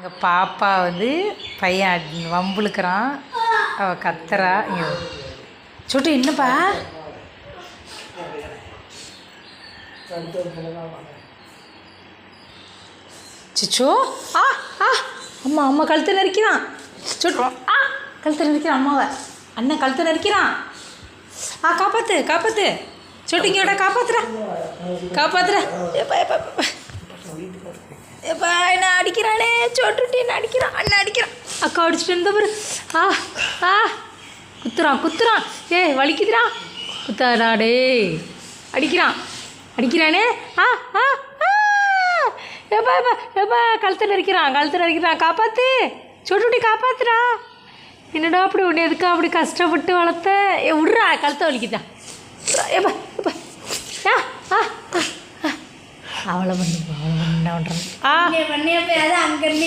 எங்கள் பாப்பா வந்து பையன் வம்புழுக்கிறான், அவள் கத்துறா. இங்கே சுட்டு என்னப்பா சிச்சோ, ஆ ஆ அம்மா அம்மா கழுத்தை நெரிக்கிறான். சுட்டுறோம். ஆ கழுத்தை நெரிக்கிறான் அம்மாவை. அண்ணன் கழுத்தை நெரிக்கிறான். ஆ காப்பாற்று காப்பாற்று சுட்டிங்கோட காப்பாற்றுறா காப்பாற்றுறா. எப்பா எப்பா எப்பா என்ன அடிக்கிறானே, சோட்டுட்டி என்ன அடிக்கிறான், அண்ணன் அடிக்கிறான். அக்கா அடிச்சுட்டு இருந்த பாரு. ஆ ஆ குத்துறான் குத்துறான். வலிக்குதுடா. குத்தாடா டே. அடிக்கிறான் அடிக்கிறானே. ஆ ஆ ஆ எப்பா எப்பா எப்பா கழுத்தை நெரிக்கிறான். காப்பாற்று சோட்டுட்டி காப்பாற்றுடா. என்னடா அப்படி ஒன்று எதுக்கா அப்படி கஷ்டப்பட்டு வளர்த்த. விட்றா கழுத்தை வலிக்குதா. எப்பா எப்பா ஆ ஆ அவளை பண்ணி என்ன பண்ணுறான். ஆ பண்ணியப்போ அங்கேருந்து